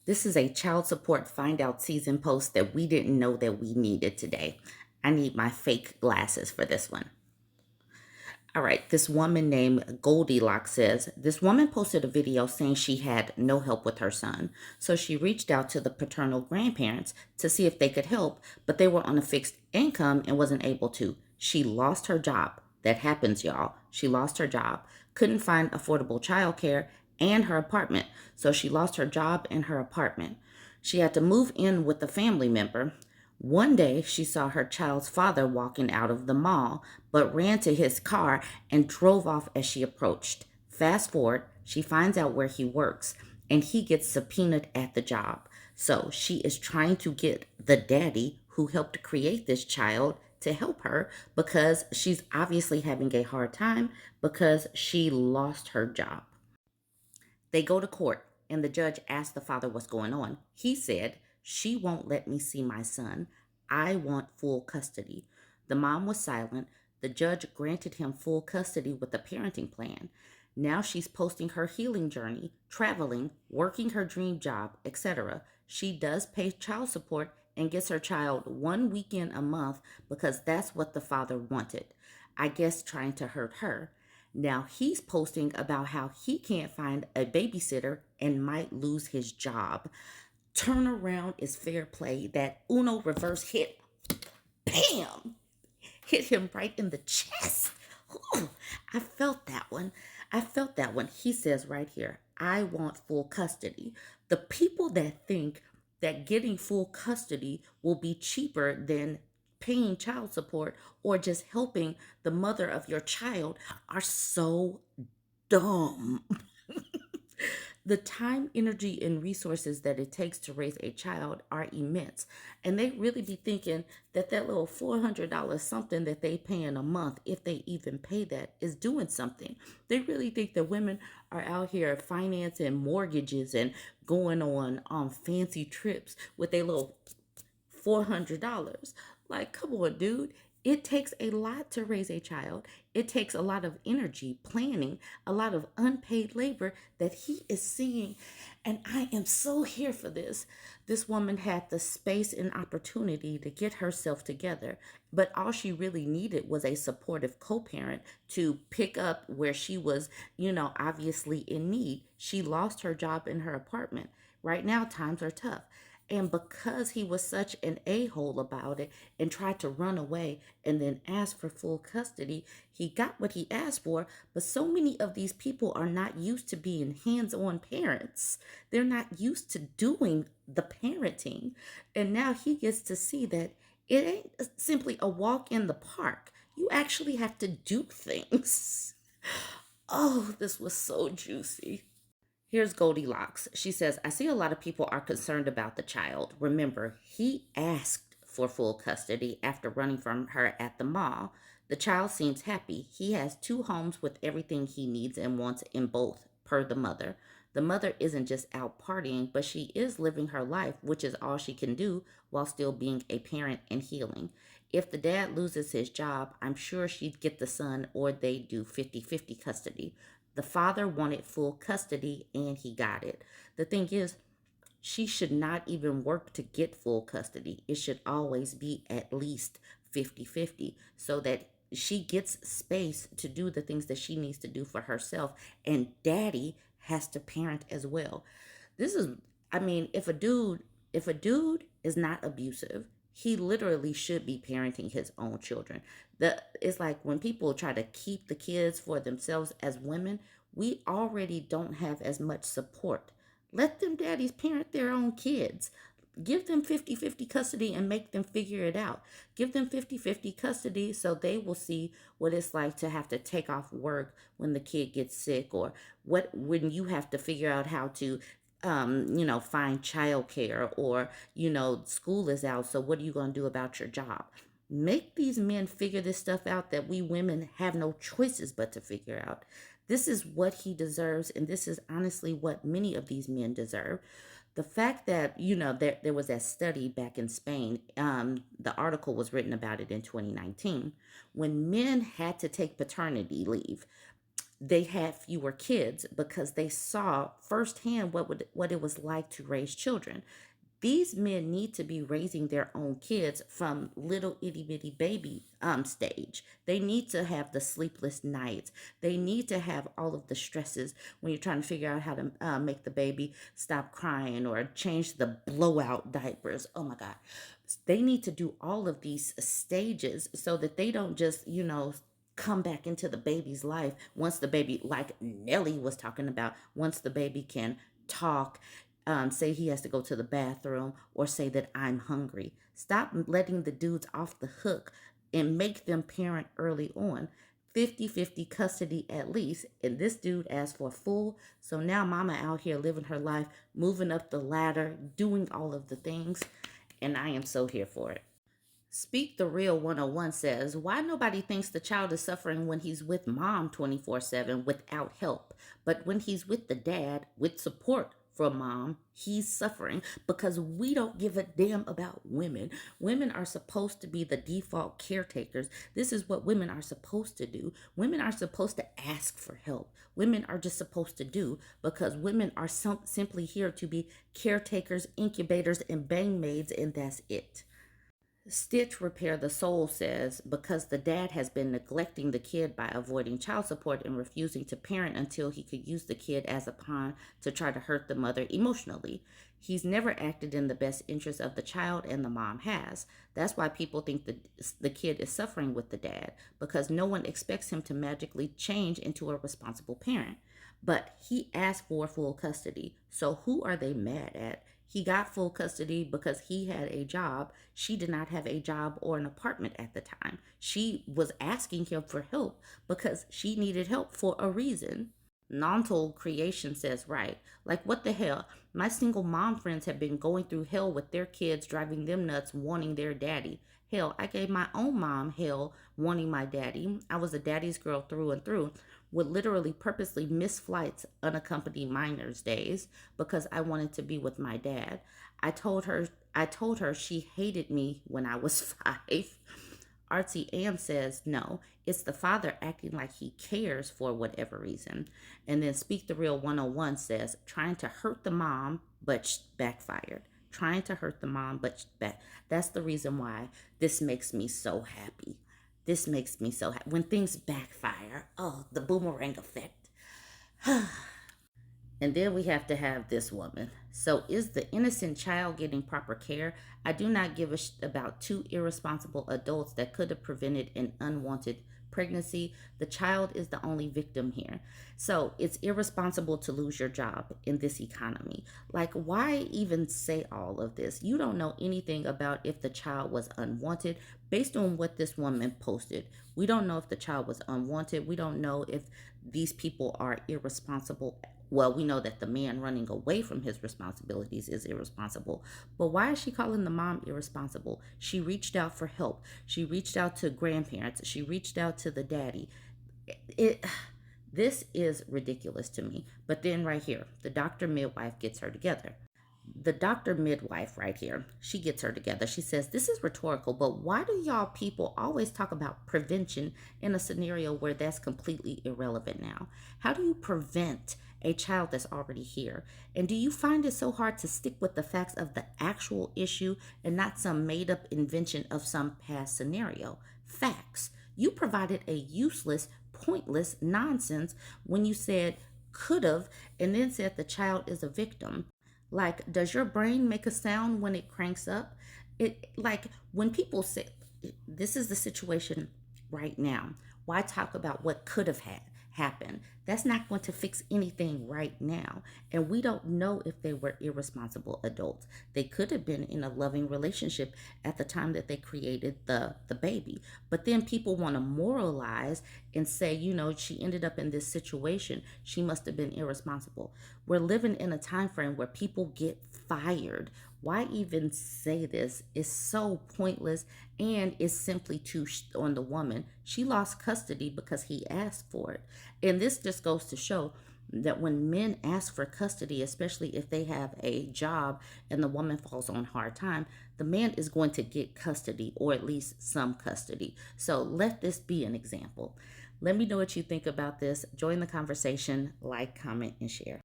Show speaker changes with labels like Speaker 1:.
Speaker 1: This is a child support find out season post that we didn't know that we needed today. I need my fake glasses for this one. All right, this woman named Goldilocks says this woman posted a video saying she had no help with her son. So she reached out to the paternal grandparents to see if they could help, but they were on a fixed income and wasn't able to. She lost her job. That happens, y'all. She lost her job, couldn't find affordable childcare and her apartment. So she lost her job and her apartment. She had to move in with a family member. One day, she saw her child's father walking out of the mall, but ran to his car and drove off as she approached. Fast forward, she finds out where he works, and he gets subpoenaed at the job. So she is trying to get the daddy who helped create this child to help her because she's obviously having a hard time because she lost her job. They go to court, and the judge asked the father what's going on. He said, "She won't let me see my son. I want full custody." The mom was silent. The judge granted him full custody with a parenting plan. Now she's posting her healing journey, traveling, working her dream job, etc. She does pay child support and gets her child one weekend a month because that's what the father wanted. I guess trying to hurt her. Now he's posting about how he can't find a babysitter and might lose his job. Turnaround is fair play. That Uno reverse hit, bam, hit him right in the chest. Ooh, I felt that one. I felt that one. He says right here, "I want full custody." The people that think that getting full custody will be cheaper than paying child support or just helping the mother of your child are so dumb. The time, energy, and resources that it takes to raise a child are immense. And they really be thinking that that little $400 something that they pay in a month, if they even pay that, is doing something. They really think that women are out here financing mortgages and going on fancy trips with a little $400. Like, come on, dude. It takes a lot to raise a child. It takes a lot of energy, planning, a lot of unpaid labor that he is seeing. And I am so here for this. This woman had the space and opportunity to get herself together, but all she really needed was a supportive co parent to pick up where she was, obviously in need. She lost her job in her apartment. Right now, times are tough. And because he was such an a hole about it and tried to run away and then ask for full custody, he got what he asked for. But so many of these people are not used to being hands on parents, they're not used to doing the parenting. And now he gets to see that it ain't simply a walk in the park. You actually have to do things. Oh, this was so juicy. Here's Goldilocks. She says, "I see a lot of people are concerned about the child. Remember, he asked for full custody after running from her at the mall. The child seems happy. He has two homes with everything he needs and wants in both, per the mother. The mother isn't just out partying, but she is living her life, which is all she can do while still being a parent and healing. If the dad loses his job, I'm sure she'd get the son or they do 50-50 custody. The father wanted full custody and he got it. The thing is, she should not even work to get full custody. It should always be at least 50-50 so that she gets space to do the things that she needs to do for herself. And daddy has to parent as well. This is, I mean, if a dude is not abusive, he literally should be parenting his own children. It's like when people try to keep the kids for themselves as women, we already don't have as much support. Let them daddies parent their own kids. Give them 50-50 custody and make them figure it out. Give them 50-50 custody so they will see what it's like to have to take off work when the kid gets sick, or what when you have to figure out how to find childcare, or school is out, so what are you going to do about your job? Make these men figure this stuff out that we women have no choices but to figure out. This is what he deserves, and this is honestly what many of these men deserve. The fact that, there was that study back in Spain, the article was written about it in 2019, when men had to take paternity leave. they had fewer kids because they saw firsthand what it was like to raise children. These men need to be raising their own kids from little itty bitty baby stage. They need to have the sleepless nights. They need to have all of the stresses when you're trying to figure out how to make the baby stop crying or change the blowout diapers. Oh my God. They need to do all of these stages so that they don't just, come back into the baby's life once the baby, like Nelly was talking about, once the baby can talk, say he has to go to the bathroom, or say that I'm hungry. Stop letting the dudes off the hook and make them parent early on. 50-50 custody at least. And this dude asked for full. So now mama out here living her life, moving up the ladder, doing all of the things. And I am so here for it. Speak the Real 101 says, why nobody thinks the child is suffering when he's with mom 24/7 without help, but when he's with the dad with support from mom, he's suffering because we don't give a damn about women. Women are supposed to be the default caretakers. This is what women are supposed to do. Women are supposed to ask for help. Women are just supposed to do because women are simply here to be caretakers, incubators, and bang maids, and that's it. Stitch Repair the Soul says, because the dad has been neglecting the kid by avoiding child support and refusing to parent until he could use the kid as a pawn to try to hurt the mother emotionally. He's never acted in the best interest of the child, and the mom has. That's why people think the kid is suffering with the dad, because no one expects him to magically change into a responsible parent. But he asked for full custody. So who are they mad at? He got full custody because he had a job. She did not have a job or an apartment at the time. She was asking him for help because she needed help for a reason. Non-told creation says, right. Like, what the hell? My single mom friends have been going through hell with their kids, driving them nuts, wanting their daddy. Hell, I gave my own mom hell wanting my daddy. I was a daddy's girl through and through. Would literally purposely miss flights unaccompanied minors days because I wanted to be with my dad. I told her she hated me when I was 5. Artsy Am says, no, it's the father acting like he cares for whatever reason. And then Speak the Real 101 says, trying to hurt the mom, but backfired. Trying to hurt the mom, but that's the reason why this makes me so happy. This makes me so happy. When things backfire, oh, the boomerang effect. And then we have to have this woman. So, is the innocent child getting proper care? I do not give a about 2 irresponsible adults that could have prevented an unwanted pregnancy. The child is the only victim here. So, it's irresponsible to lose your job in this economy. Like, why even say all of this? You don't know anything about if the child was unwanted based on what this woman posted. We don't know if the child was unwanted. We don't know if these people are irresponsible. Well, we know that the man running away from his responsibilities is irresponsible. But why is she calling the mom irresponsible? She reached out for help. She reached out to grandparents. She reached out to the daddy. This is ridiculous to me. But then right here, the doctor midwife gets her together. The doctor midwife right here, she gets her together. She says, this is rhetorical, but why do y'all people always talk about prevention in a scenario where that's completely irrelevant now? How do you prevent a child that's already here? And do you find it so hard to stick with the facts of the actual issue and not some made up invention of some past scenario? Facts. You provided a useless, pointless nonsense when you said could have and then said the child is a victim. Like, does your brain make a sound when it cranks up? It, like, when people say this is the situation right now, why talk about what could have happened? That's not going to fix anything right now. And we don't know if they were irresponsible adults. They could have been in a loving relationship at the time that they created the baby. But then people want to moralize and say, she ended up in this situation. She must have been irresponsible. We're living in a time frame where people get fired. Why even say this? It's so pointless, and it's simply too on the woman. She lost custody because he asked for it. And this just goes to show that when men ask for custody, especially if they have a job and the woman falls on hard time, the man is going to get custody, or at least some custody. So let this be an example. Let me know what you think about this. Join the conversation, like, comment, and share.